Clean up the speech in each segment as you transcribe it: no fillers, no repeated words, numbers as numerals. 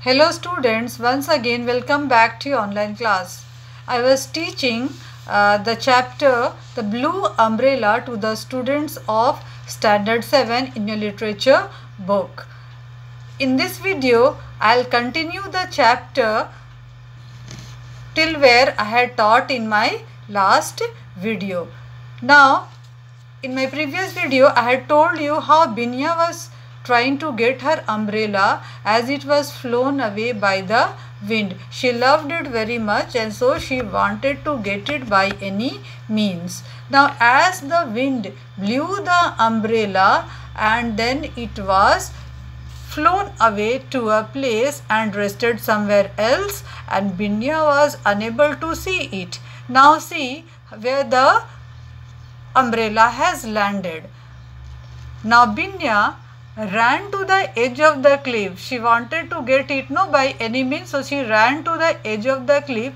Hello students, once again welcome back to your online class. I was teaching the chapter The Blue Umbrella to the students of Standard 7 in your literature book. In this video, I'll continue the chapter till where I had taught in my last video. Now, in my previous video, I had told you how Binya was trying to get her umbrella as it was flown away by the wind. She loved it very much and so she wanted to get it by any means. Now, as the wind blew the umbrella and then it was flown away to a place and rested somewhere else, and Binya was unable to see it. Now see where the umbrella has landed. Now Binya ran to the edge of the cliff. She wanted to get it by any means, so she ran to the edge of the cliff,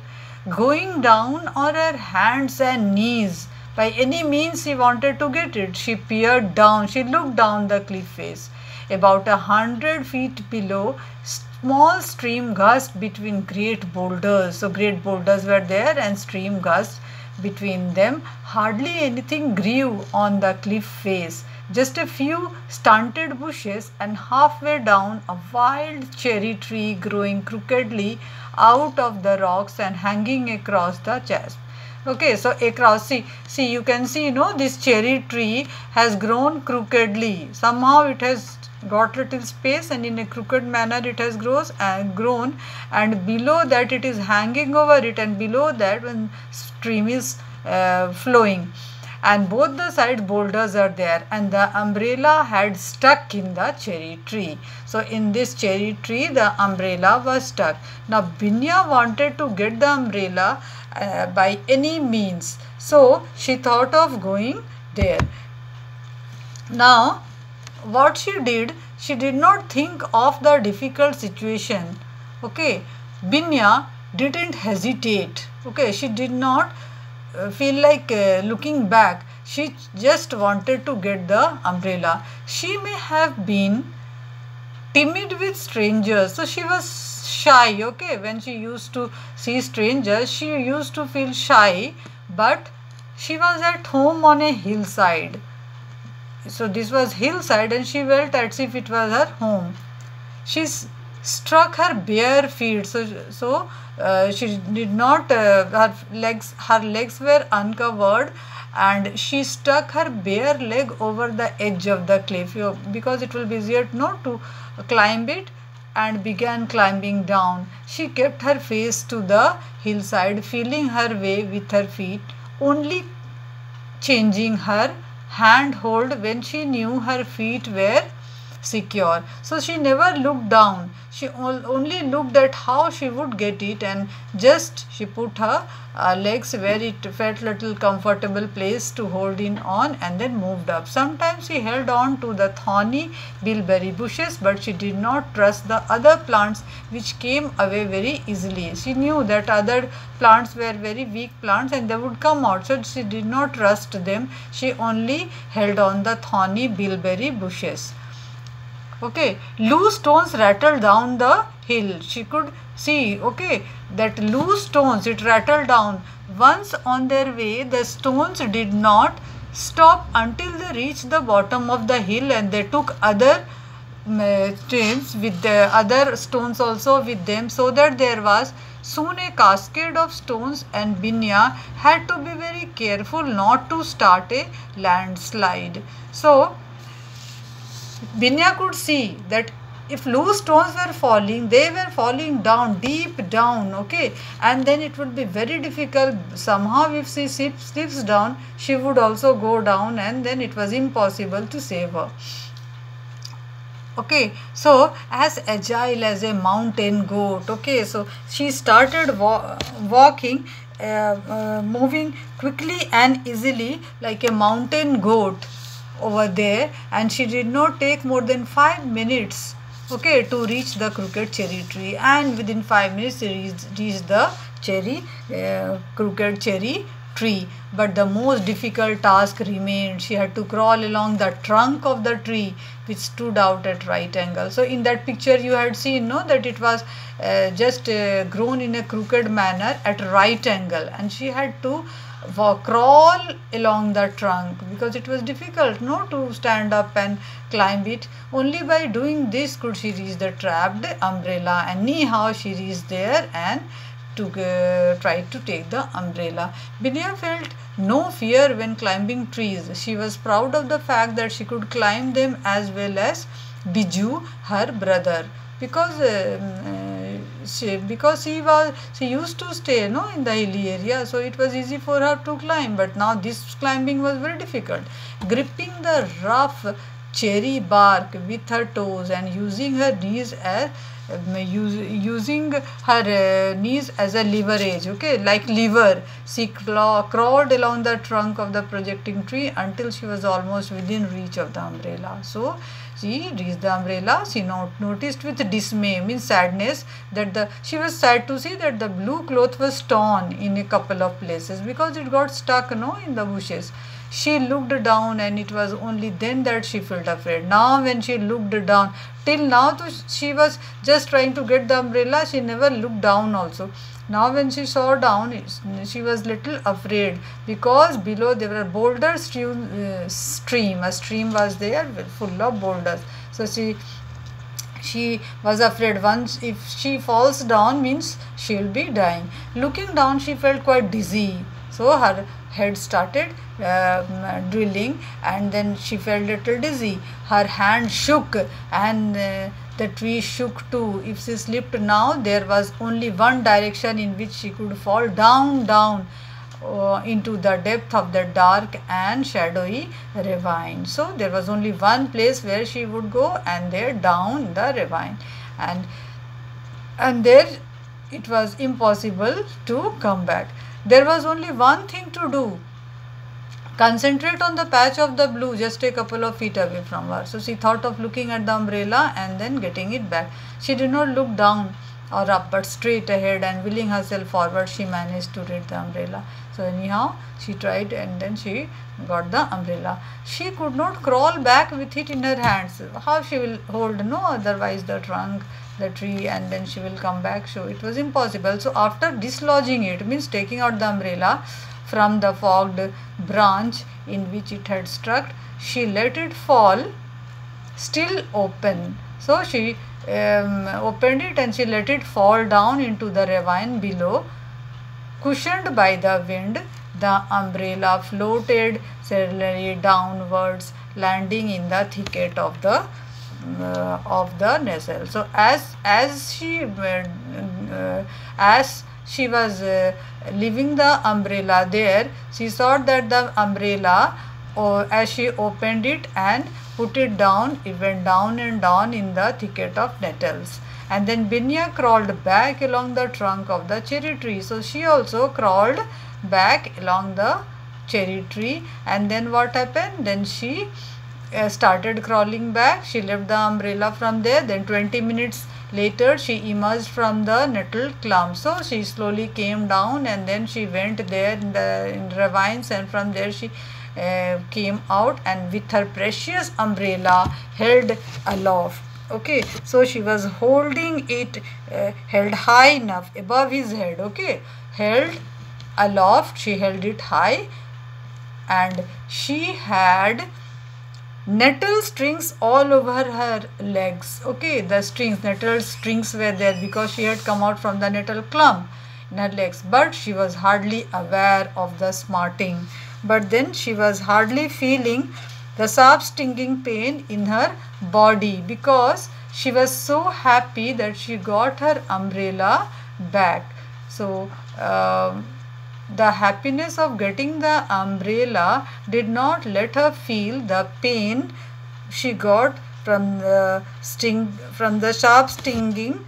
going down on her hands and knees. By any means she wanted to get it. She peered down, she looked down the cliff face. About 100 feet below, small stream gushed between great boulders. So great boulders were there and stream gushed between them. Hardly anything grew on the cliff face. Just a few stunted bushes, and halfway down a wild cherry tree growing crookedly out of the rocks and hanging across the chasm. Okay, so across, see you can see this cherry tree has grown crookedly. Somehow it has got little space and in a crooked manner it has grown, and below that it is hanging over it, and below that when stream is flowing, and both the side boulders are there, and the umbrella had stuck in the cherry tree. So in this cherry tree the umbrella was stuck. Now Binya wanted to get the umbrella by any means, so she thought of going there. Now what she did not think of the difficult situation. Okay, Binya didn't hesitate. Okay, she did not feel like looking back. She just wanted to get the umbrella. She may have been timid with strangers, so she was shy. Okay, when she used to see strangers, she used to feel shy, but she was at home on a hillside. So this was hillside and she felt as if it was her home. She struck her bare feet, so she did not, her legs were uncovered, and she stuck her bare leg over the edge of the cliff because it will be easier to climb it, and began climbing down. She kept her face to the hillside, feeling her way with her feet, only changing her handhold when she knew her feet were secure. So she never looked down. She only looked at how she would get it, and just she put her legs where it felt little comfortable place to hold in on, and then moved up. Sometimes she held on to the thorny bilberry bushes, but she did not trust the other plants which came away very easily. She knew that other plants were very weak plants and they would come out, so she did not trust them. She only held on the thorny bilberry bushes. Okay, loose stones rattled down the hill. She could see, okay, that loose stones, it rattled down. Once on their way, the stones did not stop until they reached the bottom of the hill, and they took other stones with the other stones also with them, so that there was soon a cascade of stones, and Binya had to be very careful not to start a landslide. So Binya could see that if loose stones were falling, they were falling down, deep down, okay, and then it would be very difficult. Somehow if she slips down, she would also go down, and then it was impossible to save her. Okay, so as agile as a mountain goat, okay, so she started walking, moving quickly and easily like a mountain goat over there, and she did not take more than 5 minutes, okay, to reach the crooked cherry tree, and within 5 minutes she reached the crooked cherry tree, but the most difficult task remained. She had to crawl along the trunk of the tree which stood out at right angle. So in that picture you had seen, no, that it was just grown in a crooked manner at right angle, and she had to crawl along the trunk because it was difficult, no, to stand up and climb it. Only by doing this could she reach the trapped umbrella. Anyhow she reached there and tried to take the umbrella. Binya felt no fear when climbing trees. She was proud of the fact that she could climb them as well as Biju, her brother, because she used to stay, no, in the hilly area, so it was easy for her to climb. But now this climbing was very difficult. Gripping the rough cherry bark with her toes and using her knees as a leverage, okay, like lever, she crawled along the trunk of the projecting tree until she was almost within reach of the umbrella. So she reached the umbrella. She noticed with dismay, means sadness, that she was sad to see that the blue cloth was torn in a couple of places because it got stuck, no, in the bushes. She looked down, and it was only then that she felt afraid. Now when she looked down, till now she was just trying to get the umbrella, she never looked down also. Now when she saw down, she was little afraid because below there were boulder stream. A stream was there full of boulders. So she was afraid once if she falls down means she will be dying. Looking down, she felt quite dizzy. So her head started drilling, and then she felt little dizzy. Her hand shook, and the tree shook too. If she slipped now, there was only one direction in which she could fall down into the depth of the dark and shadowy ravine. So there was only one place where she would go, and there down the ravine, and there it was impossible to come back. There was only one thing to do: concentrate on the patch of the blue just a couple of feet away from her. So she thought of looking at the umbrella and then getting it back. She did not look down or up, but straight ahead, and willing herself forward, she managed to reach the umbrella. So anyhow she tried, and then she got the umbrella. She could not crawl back with it in her hands. How she will hold, no, otherwise the trunk, the tree, and then she will come back. So it was impossible. So after dislodging it, means taking out the umbrella from the fogged branch in which it had struck, she let it fall, still open. So she opened it and she let it fall down into the ravine below. Cushioned by the wind, the umbrella floated steadily downwards, landing in the thicket of the Nestle. So as she was leaving the umbrella there, she saw that the umbrella, as she opened it and put it down, it went down and down in the thicket of nettles. And then Binya crawled back along the trunk of the cherry tree. So she also crawled back along the cherry tree. And then what happened? Then she started crawling back. She left the umbrella from there. Then 20 minutes later she emerged from the nettle clump. So she slowly came down, and then she went there in the ravines, and from there she came out, and with her precious umbrella held aloft. Okay, so she was holding it held high enough above his head. Okay, held aloft, she held it high, and she had nettle strings all over her legs. Okay, the nettle strings were there because she had come out from the nettle clump in her legs, but she was hardly aware of the smarting. But then she was hardly feeling the sharp stinging pain in her body because she was so happy that she got her umbrella back. So the happiness of getting the umbrella did not let her feel the pain she got from the sharp stinging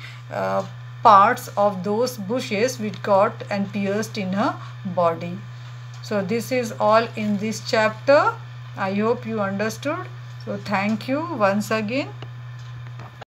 parts of those bushes which got and pierced in her body. So this is all in this chapter. I hope you understood. So thank you once again.